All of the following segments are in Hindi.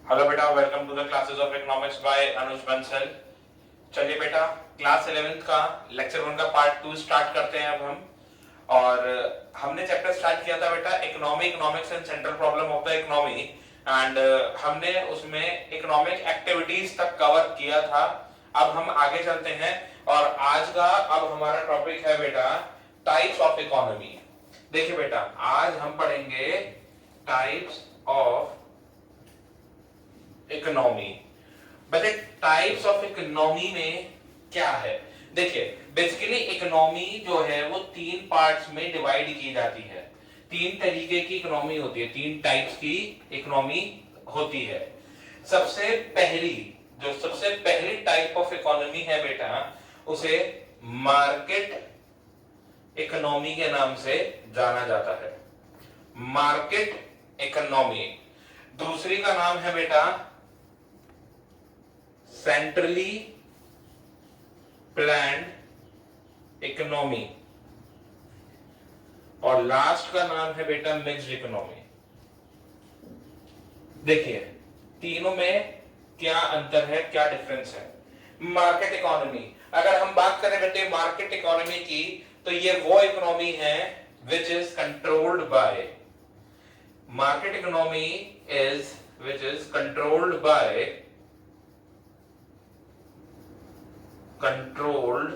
हेलो बेटा, welcome to the classes of economics by Anuj Bansal. चलिए बेटा, क्लास 11th का लेक्चर 1 का पार्ट 2 स्टार्ट करते हैं अब हम। और हमने चैप्टर स्टार्ट किया था बेटा economics and central problem of the economy. And हमने उसमें इकोनॉमिक एक्टिविटीज तक कवर किया था। अब हम आगे चलते हैं और आज का अब हमारा टॉपिक है बेटा टाइप्स ऑफ इकोनॉमी। देखिए बेटा, आज हम पढ़ेंगे types of economy. But types of economy में क्या है? देखिए, बेसिकली इकोनॉमी जो है वो 3 पार्ट्स में डिवाइड की जाती है। 3 तरीके की इकोनॉमी होती है, 3 टाइप्स की इकोनॉमी होती है। सबसे पहली टाइप ऑफ इकोनॉमी है बेटा, उसे मार्केट इकोनॉमी के नाम से जाना जाता है। Market economy. दूसरी का नाम है बेटा सेंट्रली प्लान्ड इकोनॉमी और लास्ट का नाम है बेटा मिक्स्ड इकोनॉमी। देखिए, तीनों में क्या अंतर है, क्या डिफरेंस है। मार्केट इकोनॉमी, अगर हम बात करें बेटे मार्केट इकोनॉमी की, तो ये वो इकोनॉमी है which is controlled by market economy is which is controlled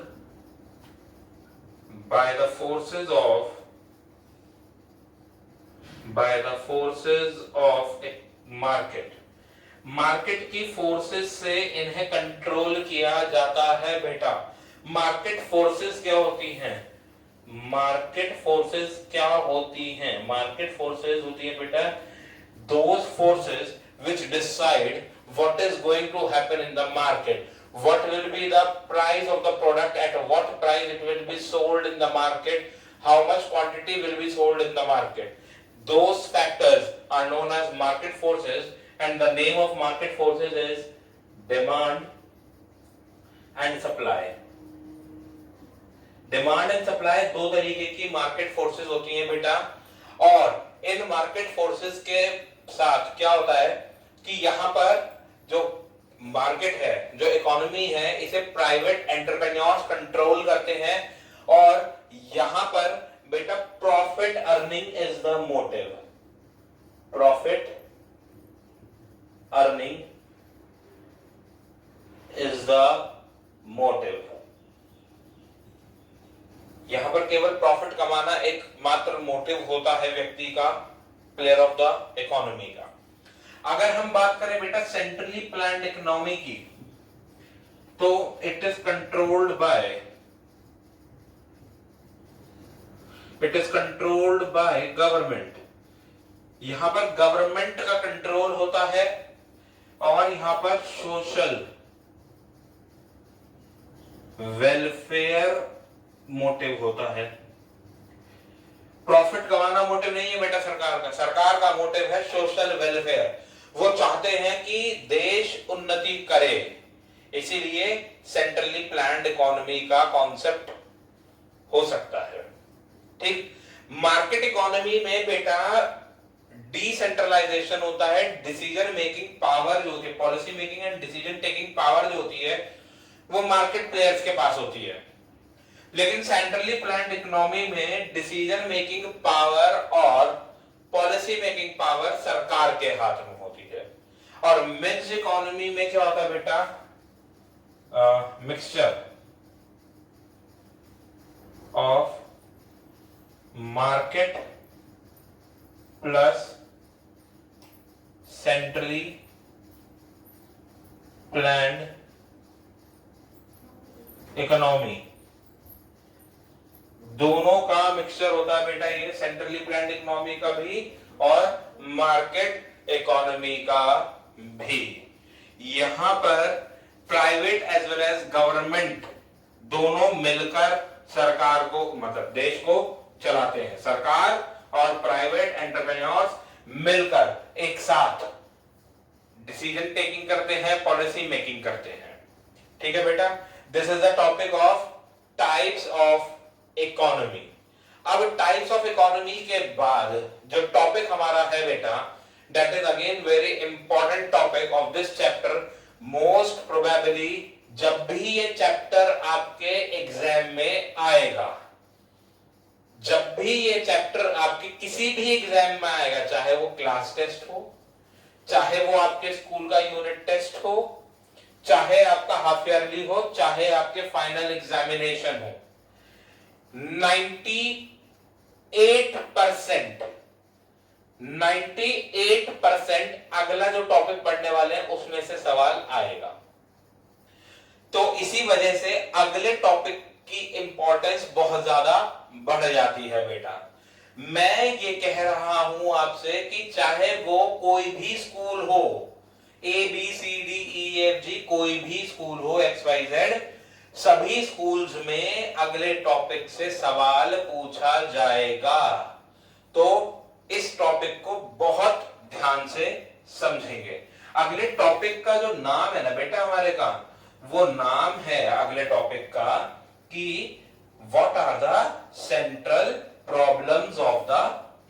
by the forces of market। Market की फोर्सेस से इन्हें कंट्रोल किया जाता है बेटा। मार्केट फोर्सेस क्या होती हैं? मार्केट फोर्सेस क्या होती हैं? मार्केट फोर्सेस होती है बेटा those forces which decide what is going to happen in the market, what will be the price of the product, at what price it will be sold in the market, how much quantity will be sold in the market. Those factors are known as market forces, and the name of market forces is demand and supply। Demand and supply दो तरीके की मार्केट फोर्सेस होती हैं बेटा। और इन मार्केट फोर्सेस के साथ क्या होता है कि यहां पर जो मार्केट है, जो इकोनॉमी है, इसे प्राइवेट एंटरप्रेन्योर्स कंट्रोल करते हैं। और यहां पर बेटा profit earning is the motive. Profit earning is the motive. यहां पर केवल प्रॉफिट कमाना एक मात्र मोटिव होता है व्यक्ति का, प्लेयर ऑफ द इकोनॉमी का। अगर हम बात करें बेटा सेंट्रली प्लान्ड इकोनॉमी की, तो it is controlled by government. यहां पर गवर्नमेंट का कंट्रोल होता है और यहां पर सोशल वेलफेयर मोटिव होता है। प्रॉफिट कमाना मोटिव नहीं है बेटा सरकार का। सरकार का मोटिव है सोशल वेलफेयर। वो चाहते हैं कि देश उन्नति करे, इसीलिए सेंट्रली प्लान्ड इकोनॉमी का कॉन्सेप्ट हो सकता है। ठीक। मार्केट इकोनॉमी में बेटा डिसेंट्रलाइजेशन होता है। डिसीजन मेकिंग पावर जो होती है, policy making and decision taking power जो होती है, वो मार्केट प्लेयर्स के पास होती है। लेकिन सेंट्रली प्लान्ड इकोनॉमी में डिसीजन मेकिंग पावर और पॉलिसी मेकिंग पावर सरकार के हाथ में होती है। और मिक्स्ड इकोनॉमी में क्या होता है बेटा? Mixture of market plus centrally planned economy, दोनों का मिक्सचर होता है बेटा ये, सेंट्रली प्लान्ड इकोनॉमी का भी और मार्केट इकोनॉमी का भी। यहां पर private as well as government दोनों मिलकर सरकार को, मतलब देश को चलाते हैं। सरकार और प्राइवेट एंटरप्रेन्योर्स मिलकर एक साथ डिसीजन टेकिंग करते हैं, पॉलिसी मेकिंग करते हैं। ठीक है बेटा, this is the topic of types of economy. अब टाइप्स ऑफ इकोनॉमी के बाद जो टॉपिक हमारा है बेटा That is again very important topic of this chapter. Most probably जब भी ये चैप्टर आपके एग्जाम में आएगा, जब भी ये चैप्टर आपके किसी भी एग्जाम में आएगा, चाहे वो क्लास टेस्ट हो, चाहे वो आपके स्कूल का यूनिट टेस्ट हो, चाहे आपका हाफ ईयरली हो, चाहे आपके फाइनल एग्जामिनेशन हो, 98% अगला जो टॉपिक पढ़ने वाले हैं उसमें से सवाल आएगा। तो इसी वजह से अगले टॉपिक की इंपॉर्टेंस बहुत ज्यादा बढ़ जाती है बेटा। मैं ये कह रहा हूं आपसे कि चाहे वो कोई भी स्कूल हो, ABCDEFG, कोई भी स्कूल हो, XYZ, सभी स्कूल्स में अगले टॉपिक से सवाल पूछा जाएगा। तो इस टॉपिक को बहुत ध्यान से समझेंगे। अगले टॉपिक का जो नाम है ना बेटा हमारे का, वो नाम है अगले टॉपिक का कि what are the central problems of the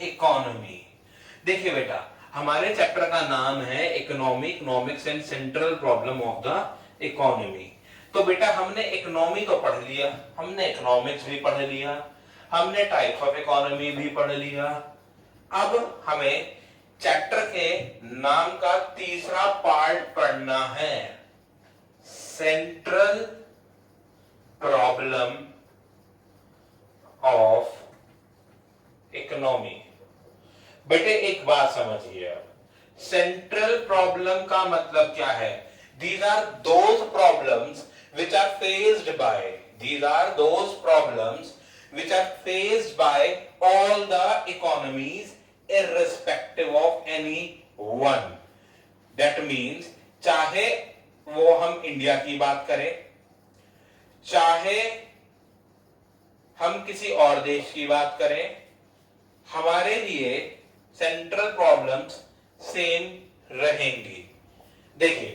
economy. देखिए बेटा, हमारे चैप्टर का नाम है economics and central problem of the economy. तो बेटा हमने इकोनॉमी तो पढ़ लिया, हमने इकोनॉमिक्स भी पढ़ लिया, हमने टाइप ऑफ इकोनॉमी भी पढ़ लिया। अब हमें चैप्टर के नाम का तीसरा पार्ट पढ़ना है, सेंट्रल प्रॉब्लम ऑफ इकोनॉमी। बेटे एक बात समझिए, अब सेंट्रल प्रॉब्लम का मतलब क्या है? These are those problems which are faced by, these are those problems which are faced by all the economies irrespective of any one. That means चाहे वो हम इंडिया की बात करें, चाहे हम किसी और देश की बात करें, हमारे लिए सेंट्रल प्रॉब्लम्स सेम रहेंगी। देखिए,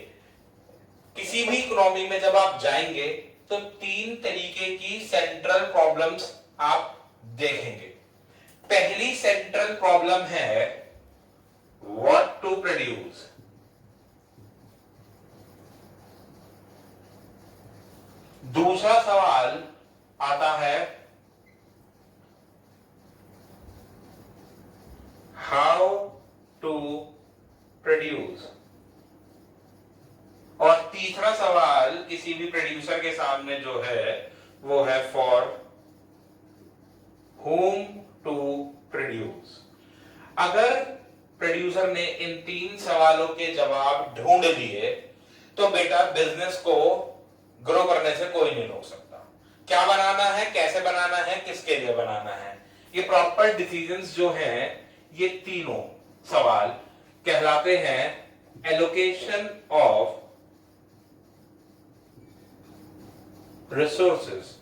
किसी भी इकोनॉमी में जब आप जाएंगे तो 3 तरीके की सेंट्रल प्रॉब्लम्स आप देखेंगे। पहली सेंट्रल प्रॉब्लम है व्हाट टू प्रोड्यूस। दूसरा सवाल आता है हाउ टू प्रोड्यूस। और तीसरा सवाल किसी भी प्रोड्यूसर के सामने जो है वो है फॉर whom टू प्रोड्यूस। अगर प्रोड्यूसर ने इन 3 सवालों के जवाब ढूंढ लिए तो बेटा बिजनेस को ग्रो करने से कोई नहीं रोक सकता। क्या बनाना है, कैसे बनाना है, किसके लिए बनाना है, ये प्रॉपर डिसीजंस जो हैं, ये तीनों सवाल कहलाते हैं एलोकेशन ऑफ रिसोर्सेज।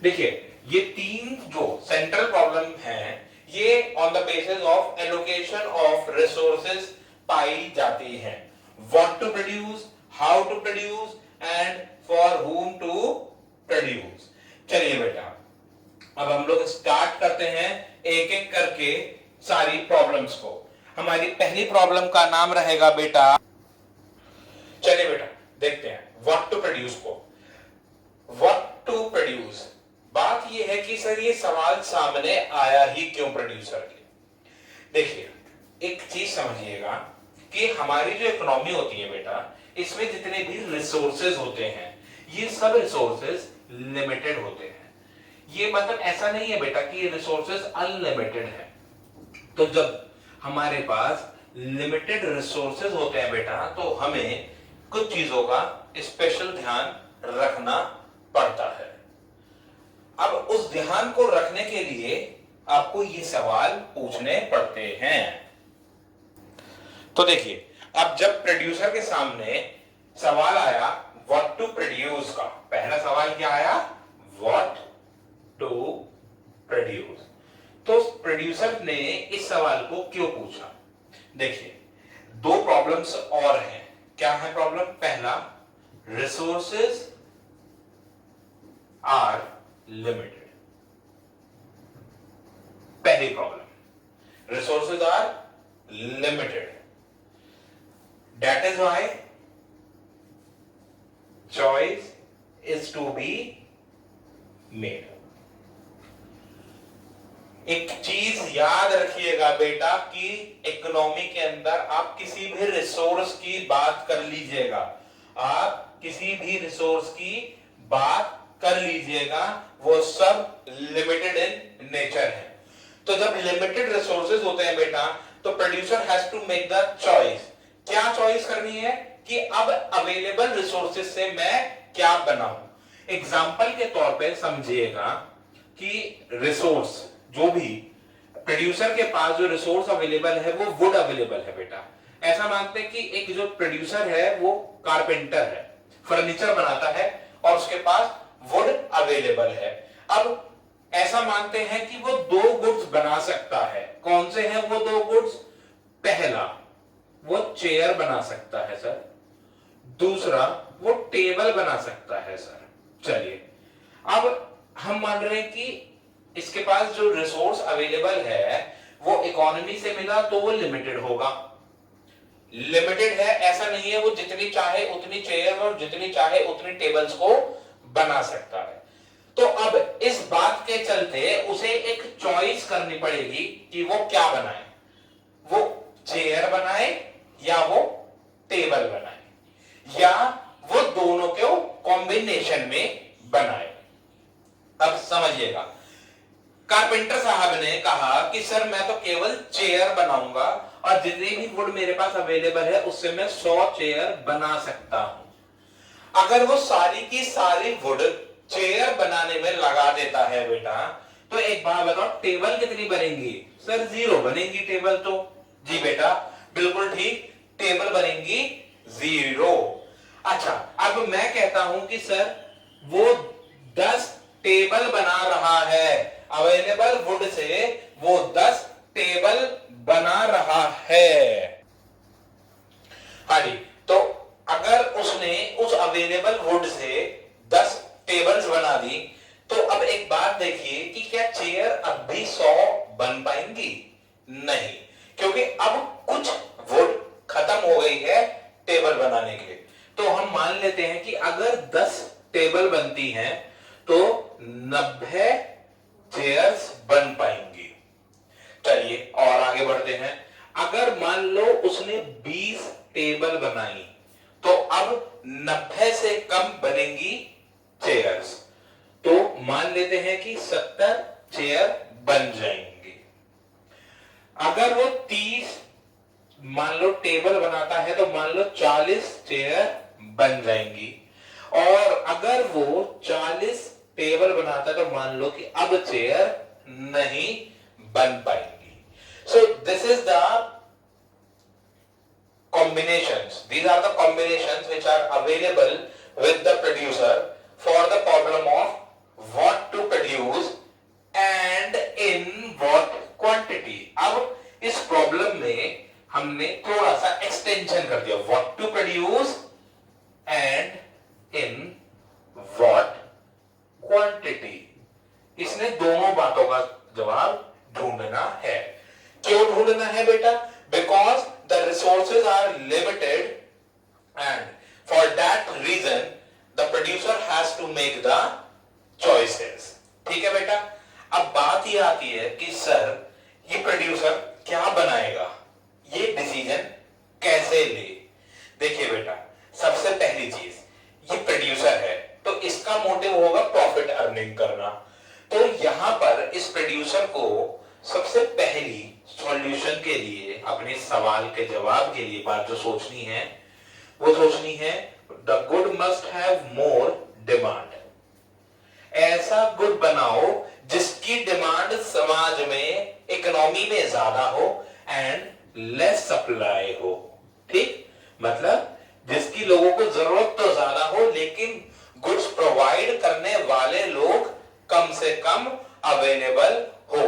देखिए, ये 3 जो सेंट्रल प्रॉब्लम हैं, ये on the basis of allocation of resources पाई जाती हैं। What to produce, how to produce and for whom to produce. चलिए बेटा, अब हम लोग स्टार्ट करते हैं एक एक करके सारी प्रॉब्लम्स को। हमारी पहली प्रॉब्लम का नाम रहेगा बेटा, चलिए बेटा देखते हैं व्हाट टू प्रोड्यूस को। व्हाट टू प्रोड्यूस, बात यह है कि सर ये सवाल सामने आया ही क्यों प्रोड्यूसर के। देखिए, एक चीज समझिएगा कि हमारी जो इकोनॉमी होती है बेटा, इसमें जितने भी रिसोर्सेज होते हैं, ये सब रिसोर्सेज लिमिटेड होते हैं। ये मतलब ऐसा नहीं है बेटा कि ये रिसोर्सेज अनलिमिटेड है। तो जब हमारे पास लिमिटेड रिसोर्सेज होते हैं बेटा, तो हमें कुछ चीजों का स्पेशल ध्यान रखना पड़ता है। अब उस ध्यान को रखने के लिए आपको ये सवाल पूछने पड़ते हैं। तो देखिए, अब जब प्रोड्यूसर के सामने सवाल आया व्हाट टू प्रोड्यूस का, पहला सवाल क्या आया? What to produce. तो प्रोड्यूसर ने इस सवाल को क्यों पूछा? देखिए, 2 प्रॉब्लम्स और हैं। क्या है प्रॉब्लम? पहला, रिसोर्सेज आर लिमिटेड। पहली problem, resources are limited. That is why choice is to be made. एक चीज याद रखिएगा बेटा कि इकोनॉमी के अंदर आप किसी भी रिसोर्स की बात कर लीजिएगा, आप किसी भी रिसोर्स की बात कर लीजिएगा, वो सब लिमिटेड इन नेचर है। तो जब लिमिटेड रिसोर्सेज होते हैं बेटा, तो producer has to make the choice. क्या चॉइस करनी है कि अब अवेलेबल रिसोर्सेज से मैं क्या बनाऊं। एग्जांपल के तौर पे समझिएगा कि रिसोर्स जो भी प्रोड्यूसर के पास जो रिसोर्स अवेलेबल है वो वुड अवेलेबल है बेटा। ऐसा मानते हैं कि एक जो प्रोड्यूसर है वो कारपेंटर है, फर्नीचर बनाता है और उसके पास वुड अवेलेबल है। अब ऐसा मानते हैं कि वो दो गुड्स बना सकता है। कौन से हैं वो दो गुड्स? पहला, वो चेयर बना सकता है सर। दूसरा, वो टेबल बना सकता है सर। चलिए, अब हम मान रहे हैं कि इसके पास जो रिसोर्स अवेलेबल है वो इकोनॉमी से मिला तो वो लिमिटेड होगा। लिमिटेड है, ऐसा नहीं है वो जितनी चाहे उतनी चेयर और जितनी चाहे उतनी टेबल्स को बना सकता है। तो अब इस बात के चलते उसे एक चॉइस करनी पड़ेगी कि वो क्या बनाए, वो चेयर बनाए या वो टेबल बनाए या वो दोनों को कॉम्बिनेशन में बनाए। अब समझिएगा, कारपेंटर साहब ने कहा कि सर मैं तो केवल चेयर बनाऊंगा और जितनी भी वुड मेरे पास अवेलेबल है उससे मैं 100 चेयर बना सकता हूं। अगर वो सारी की सारी वुड चेयर बनाने में लगा देता है बेटा, तो एक बात बताओ, टेबल कितनी बनेंगी? सर 0 बनेंगी टेबल तो। जी बेटा, बिल्कुल ठीक, टेबल बनेंगी 0। अच्छा, अब मैं कहता हूं कि सर वो 10 टेबल बना रहा है, अवेलेबल वुड से वो 10 टेबल बना रहा है। हाँ जी, तो अगर उसने उस अवेलेबल वुड से 10 टेबल्स बना दी, तो अब एक बात देखिए कि क्या चेयर अब भी 100 बन पाएंगी? नहीं, क्योंकि अब कुछ वुड खत्म हो गई है टेबल बनाने के लिए। तो हम मान लेते हैं कि अगर 10 टेबल बनती हैं तो 90 चेयर्स बन पाएंगी। चलिए और आगे बढ़ते हैं। अगर मान लो उसने 20 टेबल बनाई तो अब 90 से कम बनेंगी चेयर्स, तो मान लेते हैं कि 70 चेयर बन जाएंगी। अगर वो 30 मान लो टेबल बनाता है तो मान लो 40 चेयर बन जाएंगी। और अगर वो 40 टेबल बनाता है तो मान लो कि अब चेयर नहीं बन पाएंगी। So this is the combinations. These are the combinations which are available with the producer for the problem of what to produce and in what quantity. अब इस प्रॉब्लम में हमने थोड़ा सा एक्सटेंशन कर दिया, what to produce and in what quantity. इसने दोनों बातों का जवाब ढूंढना है। क्यों ढूंढना है बेटा? Because the resources are limited and for that reason the producer has to make the choices. ठीक है बेटा? अब बात ये आती है कि सर ये प्रोड्यूसर क्या बनाएगा, ये डिसीजन कैसे ले। देखिए बेटा, सबसे पहली चीज ये प्रोड्यूसर है तो इसका मोटिव होगा प्रॉफिट अर्निंग करना। तो यहां पर इस प्रोड्यूसर को सबसे पहली सॉल्यूशन के लिए, अपने सवाल के जवाब के लिए बात जो सोचनी है वो सोचनी है the good must have more demand. ऐसा गुड बनाओ जिसकी डिमांड समाज में, इकोनॉमी में ज्यादा हो एंड लेस सप्लाई हो। ठीक, मतलब जिसकी लोगों को जरूरत तो ज्यादा हो लेकिन गुड्स प्रोवाइड करने वाले लोग कम से कम अवेलेबल हो।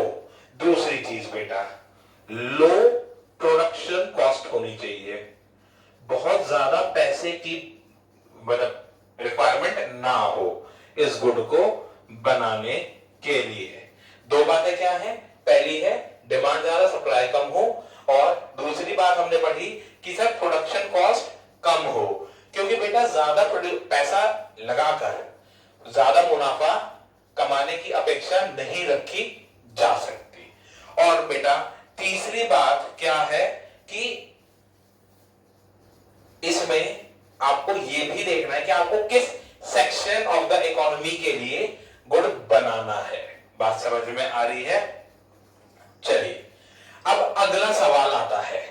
दूसरी चीज बेटा, लो प्रोडक्शन कॉस्ट होनी चाहिए, बहुत ज्यादा पैसे की मतलब रिक्वायरमेंट ना हो इस गुड को बनाने के लिए। दो बातें क्या है? पहली है डिमांड ज्यादा सप्लाई कम हो, और दूसरी बात हमने पढ़ी कि सर प्रोडक्शन कॉस्ट कम हो, क्योंकि बेटा ज्यादा पैसा लगाकर ज्यादा मुनाफा कमाने की अपेक्षा नहीं रखी जा सकती। और बेटा तीसरी बात क्या है कि इसमें आपको यह भी देखना है कि आपको किस सेक्शन ऑफ द इकोनॉमी के लिए गुड बनाना है। बात समझ में आ रही है? चलिए अब अगला सवाल आता है।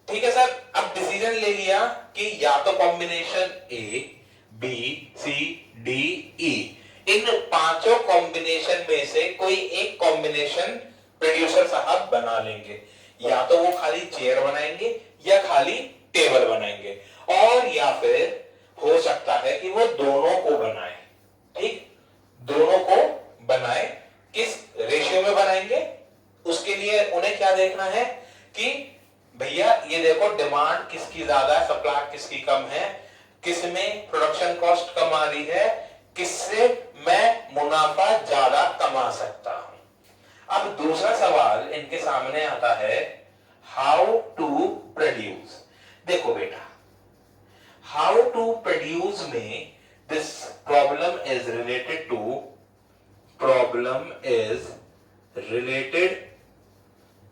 ठीक है सर, अब डिसीजन ले लिया कि या तो कॉम्बिनेशन ए, बी, सी, डी, ई, इन पांचों कॉम्बिनेशन में से कोई एक कॉम्बिनेशन प्रोड्यूसर साहब बना लेंगे, या तो वो खाली चेयर बनाएंगे या खाली टेबल बनाएंगे, और या फिर हो सकता है कि वो दोनों को बनाए। ठीक, दोनों को बनाए। किस रेशियो में बनाएंगे, उसके लिए उन्हें क्या देखना है कि भैया ये देखो डिमांड किसकी ज्यादा है, सप्लाई किसकी कम है, किसमें प्रोडक्शन कॉस्ट कम आ रही है, किससे मैं मुनाफा ज्यादा कमा सकता हूं। अब दूसरा सवाल इनके सामने आता है, हाउ टू प्रोड्यूस। देखो बेटा, हाउ टू प्रोड्यूस में this problem is related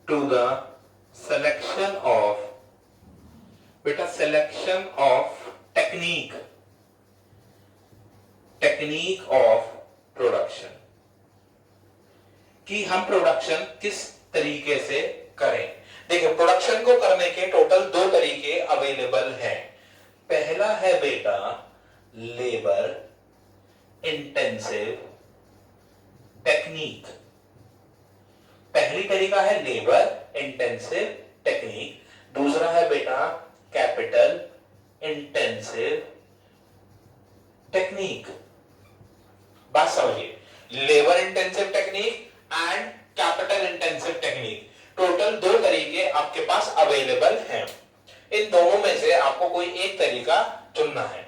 to the selection of technique of production, कि हम प्रोडक्शन किस तरीके से करें। देखिए प्रोडक्शन को करने के टोटल दो तरीके अवेलेबल हैं। पहला है बेटा लेबर इंटेंसिव टेक्निक, पहली तरीका है लेबर इंटेंसिव टेक्निक, दूसरा है बेटा कैपिटल इंटेंसिव टेक्निक। बात समझिए, labour intensive technique and capital intensive technique, total दो तरीके आपके पास अवेलेबल हैं। इन दोनों में से आपको कोई एक तरीका चुनना है।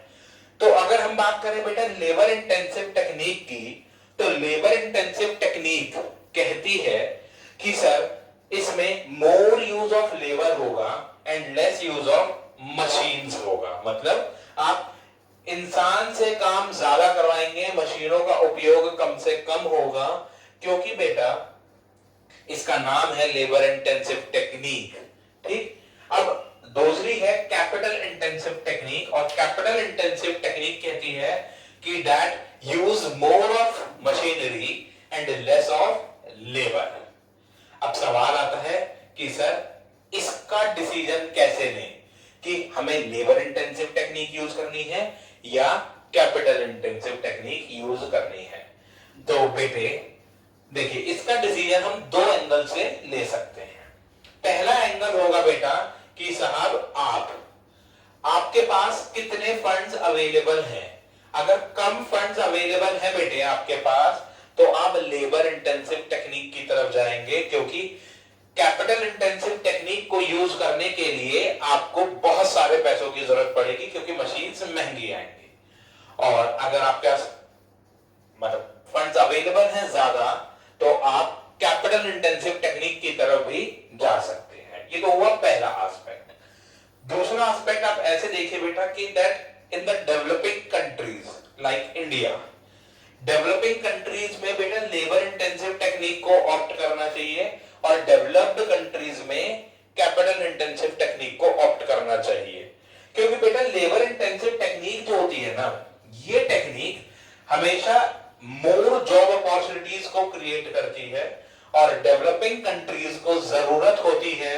तो अगर हम बात करें बेटा लेबर इंटेंसिव टेक्निक की, तो लेबर इंटेंसिव टेक्निक कहती है कि सर इसमें मोर यूज ऑफ लेबर होगा and less use of machines होगा। मतलब आप इंसान से काम ज्यादा करवाएंगे, मशीनों का उपयोग कम से कम होगा, क्योंकि बेटा इसका नाम है लेबर इंटेंसिव टेक्निक। ठीक, अब दूसरी है कैपिटल इंटेंसिव टेक्निक, और कैपिटल इंटेंसिव टेक्निक कहती है कि that use more of machinery and less of labour. अब सवाल आता है कि सर इसका डिसीजन कैसे लें कि हमें लेबर इंटेंसिव टेक्निक यूज करनी है या कैपिटल इंटेंसिव टेक्निक यूज करनी है। तो बेटे देखिए इसका डिसीजन हम दो एंगल से ले सकते हैं। पहला एंगल होगा बेटा कि साहब आपके पास कितने फंड्स अवेलेबल हैं। अगर कम फंड्स अवेलेबल है बेटे आपके पास, तो आप लेबर इंटेंसिव टेक्निक की तरफ जाएंगे, क्योंकि कैपिटल इंटेंसिव टेक्निक को यूज करने के लिए आपको बहुत सारे पैसों की जरूरत पड़ेगी, क्योंकि मशीन्स महंगी आएंगी। और अगर आपके पास मतलब फंड्स अवेलेबल हैं ज्यादा, तो आप कैपिटल इंटेंसिव टेक्निक की तरफ भी जा सकते हैं। ये तो हुआ पहला एस्पेक्ट। दूसरा एस्पेक्ट आप ऐसे देखिए बेटा कि that in the developing countries like India, developing countries में बेटा लेबर इंटेंसिव टेक्निक को ऑप्ट करना चाहिए, और डेवलप्ड कंट्रीज में कैपिटल इंटेंसिव टेक्निक को ऑप्ट करना चाहिए। क्योंकि बेटा लेबर इंटेंसिव टेक्निक जो होती है ना, ये टेक्निक हमेशा मोर जॉब अपॉर्चुनिटीज को क्रिएट करती है, और डेवलपिंग कंट्रीज को जरूरत होती है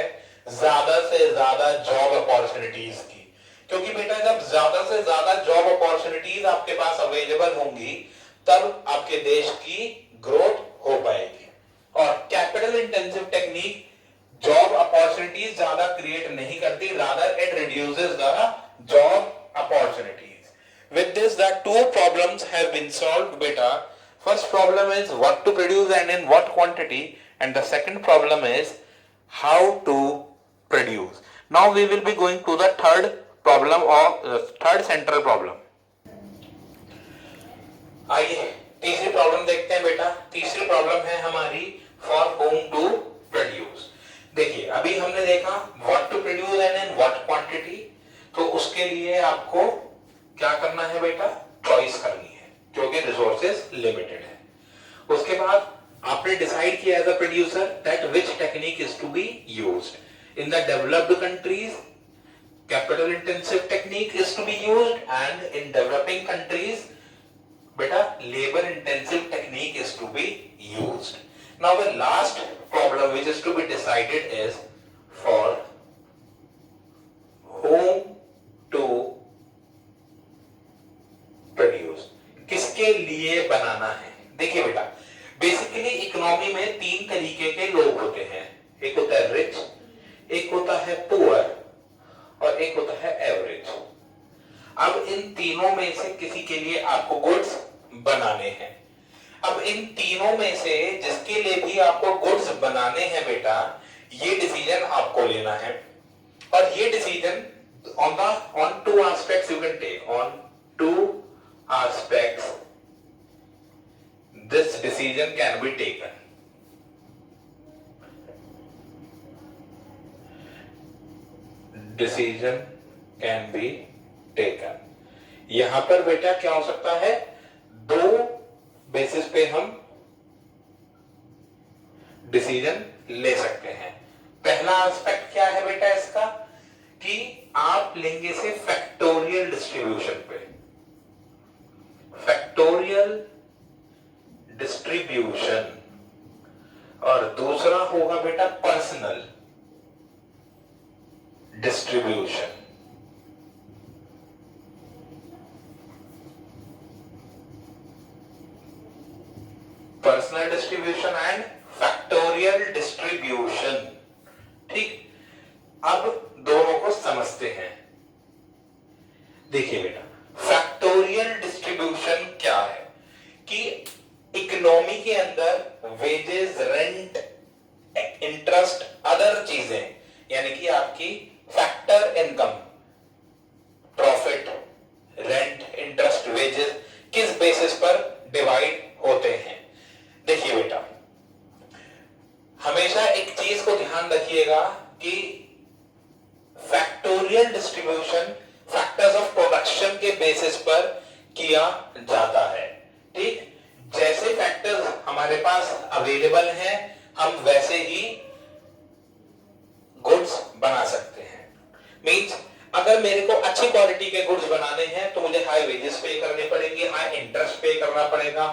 ज्यादा से ज्यादा जॉब अपॉर्चुनिटीज की। क्योंकि बेटा जब ज्यादा से ज्यादा जॉब अपॉर्चुनिटीज आपके पास अवेलेबल होंगी, तब आपके देश की ग्रोथ हो पाएगी। और capital intensive technique job opportunities ज्यादा क्रिएट नहीं करती, rather it reduces the job opportunities. With this, the two problems have been solved, beta. First problem is what to produce and in what quantity, and the second problem is how to produce. Now we will be going to the third problem or third central problem. आइए तीसरी प्रॉब्लम देखते हैं बेटा। तीसरी प्रॉब्लम है हमारी for whom to produce. Houses limited है। उसके बाद आपने डिसाइड किया as a producer that which technique is to be used in the developed countries. Capital intensive technique is to be used and in developing countries बेटा labour intensive technique is to be used. Now the last problem which is to be decided is for whom to produce, किसके लिए बनाना है। देखिए बेटा बेसिकली इकोनॉमी में तीन तरीके के लोग होते हैं, एक होता है रिच, एक होता है पुअर और एक होता है एवरेज। अब इन तीनों में से किसी के लिए आपको गुड्स बनाने हैं। अब इन तीनों में से जिसके लिए भी आपको गुड्स बनाने हैं बेटा ये डिसीजन आपको लेना है। और ये decision on two aspects you can take, on two aspects this decision can be taken. Decision can be taken. यहां पर बेटा क्या हो सकता है, दो बेसिस पे हम डिसीजन ले सकते हैं। पहला एस्पेक्ट क्या है बेटा इसका कि आप लेंगे से फैक्टोरियल डिस्ट्रीब्यूशन पे, फैक्टोरियल डिस्ट्रीब्यूशन, और दूसरा होगा बेटा personal distribution. Personal distribution and factorial distribution. ठीक, अब दोनों को समझते हैं। देखिए बेटा फैक्टोरियल डिस्ट्रीब्यूशन क्या है कि इकोनॉमी के अंदर वेजेस, रेंट, इंटरेस्ट, अदर चीजें यानी कि आपकी factor income, profit, rent, interest, wages किस बेसिस पर डिवाइड होते हैं। देखिए बेटा हमेशा एक चीज को ध्यान रखिएगा कि factorial distribution factors of production के बेसिस पर किया जाता है। ठीक, जैसे फैक्टर्स हमारे पास अवेलेबल हैं हम वैसे ही गुड्स बना सकते हैं। मींस अगर मेरे को अच्छी क्वालिटी के गुड्स बनाने हैं तो मुझे हाई वेजेस पे करने पड़ेंगे, हाई इंटरेस्ट पे करना पड़ेगा,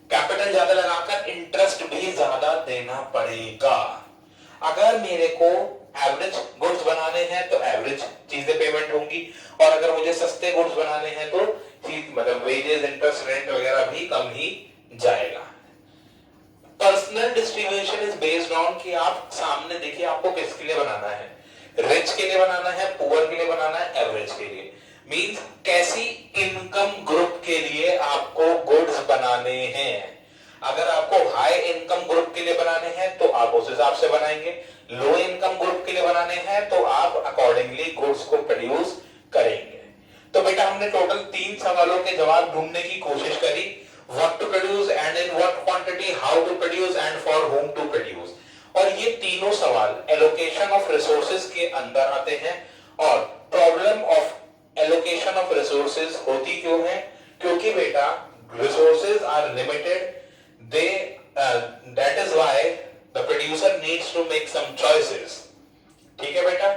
कैपिटल ज्यादा लगाकर इंटरेस्ट भी ज्यादा देना पड़ेगा। अगर मेरे को एवरेज गुड्स बनाने हैं तो एवरेज चीजें पेमेंट होंगी, और अगर मुझे सस्ते गुड्स बनाने हैं तो मतलब वेजेस, इंटरेस्ट, रेंट वगैरह भी कम ही जाएगा। Personal distribution is based on कि आप सामने देखिए आपको किसके लिए बनाना है, रिच के लिए बनाना है, पुअर के लिए बनाना है, एवरेज के लिए। मींस कैसी इनकम ग्रुप के लिए आपको गुड्स बनाने हैं। अगर आपको हाई इनकम ग्रुप के लिए बनाने हैं तो आप उस हिसाब से बनाएंगे, लो इनकम ग्रुप के लिए बनाने हैं तो आप अकॉर्डिंगली गुड्स को प्रोड्यूस करेंगे। तो बेटा हमने टोटल 3 सवालों के जवाब ढूंढने की कोशिश करी, what to produce and in what quantity, how to produce and for whom to produce. और ये तीनों सवाल एलोकेशन ऑफ रिसोर्सेज के अंदर आते हैं। और problem of allocation of resources होती क्यों है, क्योंकि बेटा resources are limited, that is why the producer needs to make some choices। ठीक है बेटा,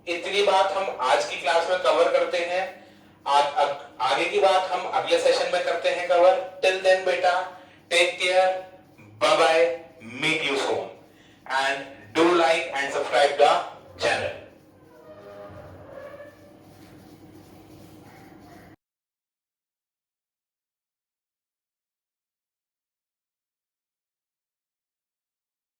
इतनी बात हम आज की क्लास में कवर करते हैं। आगे की बात हम अगले सेशन में करते हैं कवर। टिल देन बेटा take care, bye bye, meet you soon and do like and subscribe the channel.